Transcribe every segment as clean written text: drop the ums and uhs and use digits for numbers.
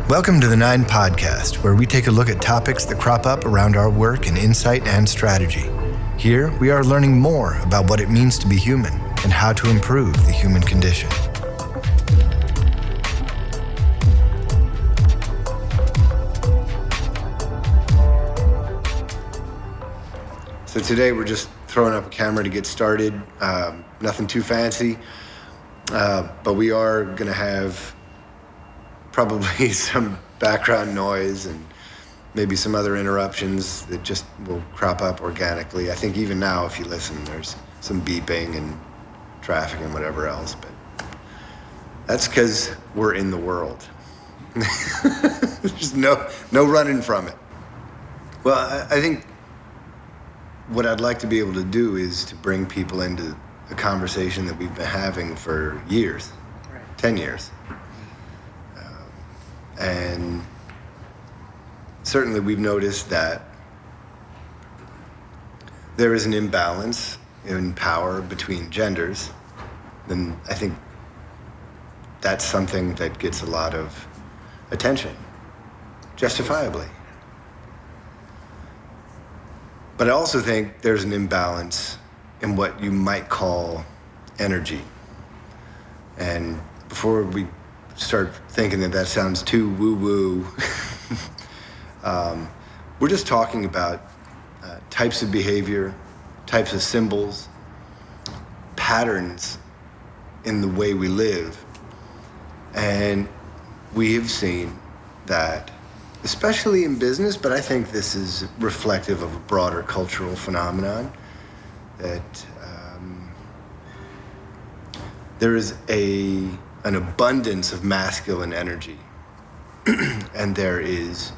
Welcome to the Nine Podcast, where we take a look at topics that crop up around our work in insight and strategy. Here, we are learning more about what it means to be human and how to improve the human condition. So today we're just throwing up a camera to get started. Nothing too fancy, but we are going to have probably some background noise and maybe some other interruptions that just will crop up organically. I think even now, if you listen, there's some beeping and traffic and whatever else, but that's because we're in the world. There's no running from it. Well, I think what I'd like to be able to do is to bring people into a conversation that we've been having for years, 10 years. And certainly we've noticed that there is an imbalance in power between genders. And I think that's something that gets a lot of attention, justifiably. But I also think there's an imbalance in what you might call energy. And before we start thinking that sounds too woo-woo, we're just talking about types of behavior, types of symbols, patterns in the way we live. And we have seen that, especially in business, but I think this is reflective of a broader cultural phenomenon, that there is an abundance of masculine energy, and there is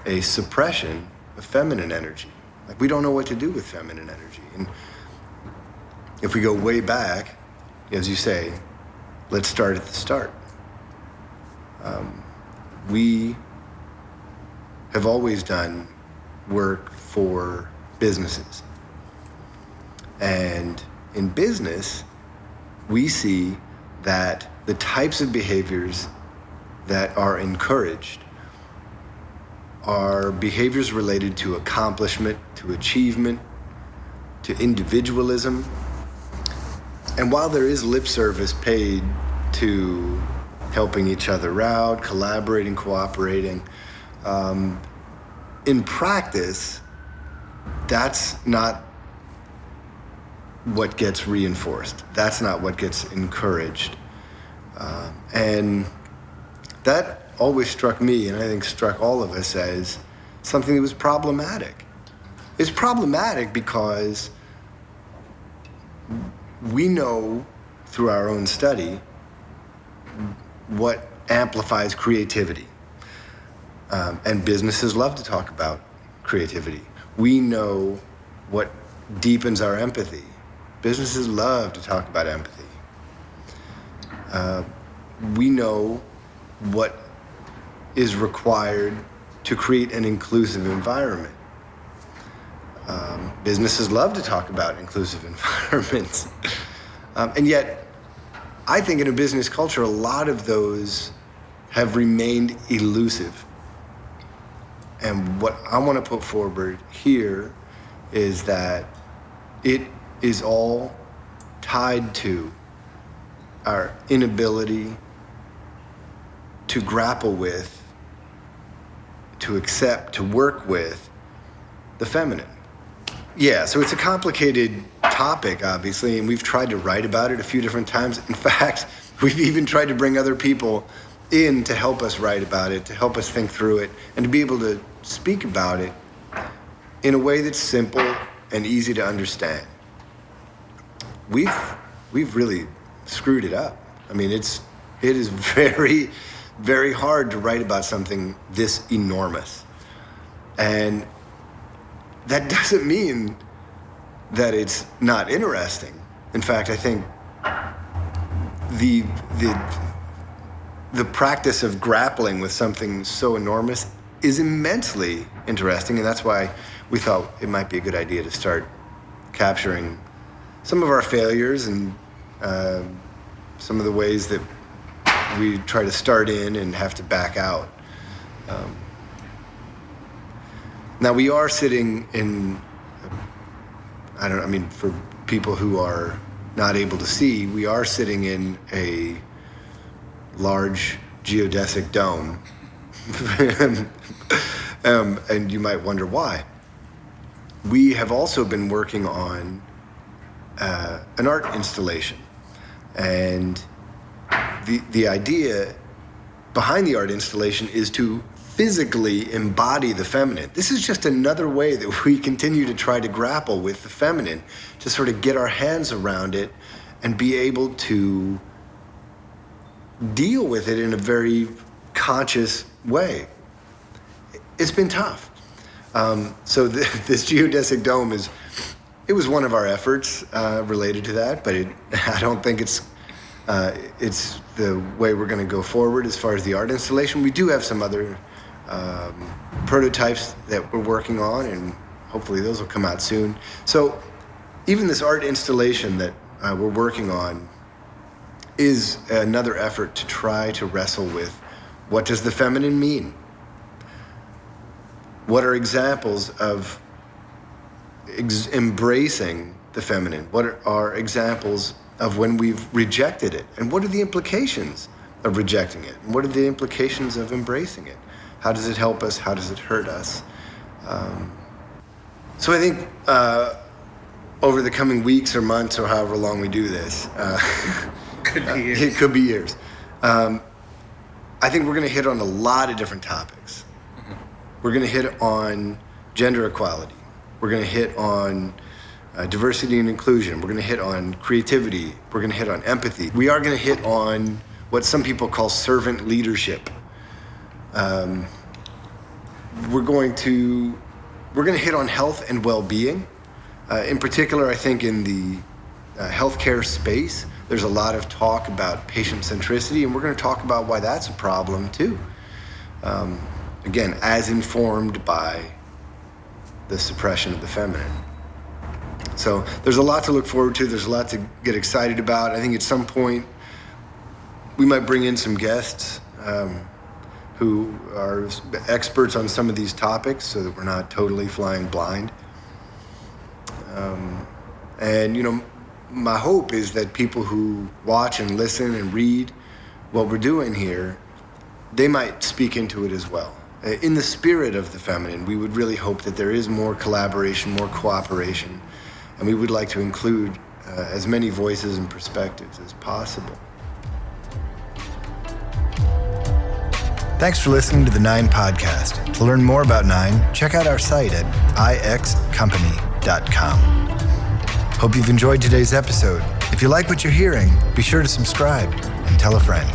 a suppression of feminine energy. Like, we don't know what to do with feminine energy. And if we go way back, as you say, let's start at the start. We have always done work for businesses. And in business, we see that the types of behaviors that are encouraged are behaviors related to accomplishment, to achievement, to individualism. And while there is lip service paid to helping each other out, collaborating, cooperating, in practice, that's not what gets reinforced. That's not what gets encouraged. And that always struck me, and I think struck all of us, as something that was problematic. It's problematic because we know through our own study what amplifies creativity. And businesses love to talk about creativity. We know what deepens our empathy. Businesses love to talk about empathy. We know what is required to create an inclusive environment. Businesses love to talk about inclusive environments. And yet, I think in a business culture, a lot of those have remained elusive. And what I want to put forward here is that it is all tied to our inability to grapple with, to accept, to work with the feminine. Yeah, so it's a complicated topic, obviously, and we've tried to write about it a few different times. In fact, we've even tried to bring other people in to help us write about it, to help us think through it, and to be able to speak about it in a way that's simple and easy to understand. We've really screwed it up. I mean, it is very, very hard to write about something this enormous. And that doesn't mean that it's not interesting. In fact, I think the practice of grappling with something so enormous is immensely interesting, and that's why we thought it might be a good idea to start capturing some of our failures and some of the ways that we try to start in and have to back out. Now we are sitting in, for people who are not able to see, we are sitting in a large geodesic dome. And you might wonder why. We have also been working on an art installation. And the idea behind the art installation is to physically embody the feminine. This is just another way that we continue to try to grapple with the feminine, to sort of get our hands around it and be able to deal with it in a very conscious way. It's been tough. So this geodesic dome was one of our efforts related to that, but I don't think it's the way we're going to go forward as far as the art installation. We do have some other prototypes that we're working on, and hopefully those will come out soon. So even this art installation that we're working on is another effort to try to wrestle with what does the feminine mean? What are examples of embracing the feminine? What are examples of when we've rejected it? And what are the implications of rejecting it? And what are the implications of embracing it? How does it help us? How does it hurt us? So I think over the coming weeks or months or however long we do this, could be years. It could be years. I think we're going to hit on a lot of different topics. Mm-hmm. We're going to hit on gender equality. We're going to hit on diversity and inclusion. We're going to hit on creativity. We're going to hit on empathy. We are going to hit on what some people call servant leadership. We're going to hit on health and well-being. In particular, I think in the healthcare space, there's a lot of talk about patient centricity, and we're going to talk about why that's a problem too. Again, as informed by the suppression of the feminine. So there's a lot to look forward to. There's a lot to get excited about. I think at some point we might bring in some guests who are experts on some of these topics so that we're not totally flying blind. And, my hope is that people who watch and listen and read what we're doing here, they might speak into it as well. In the spirit of the feminine, we would really hope that there is more collaboration, more cooperation, and we would like to include as many voices and perspectives as possible. Thanks for listening to the Nine Podcast. To learn more about Nine, check out our site at ixcompany.com. Hope you've enjoyed today's episode. If you like what you're hearing, be sure to subscribe and tell a friend.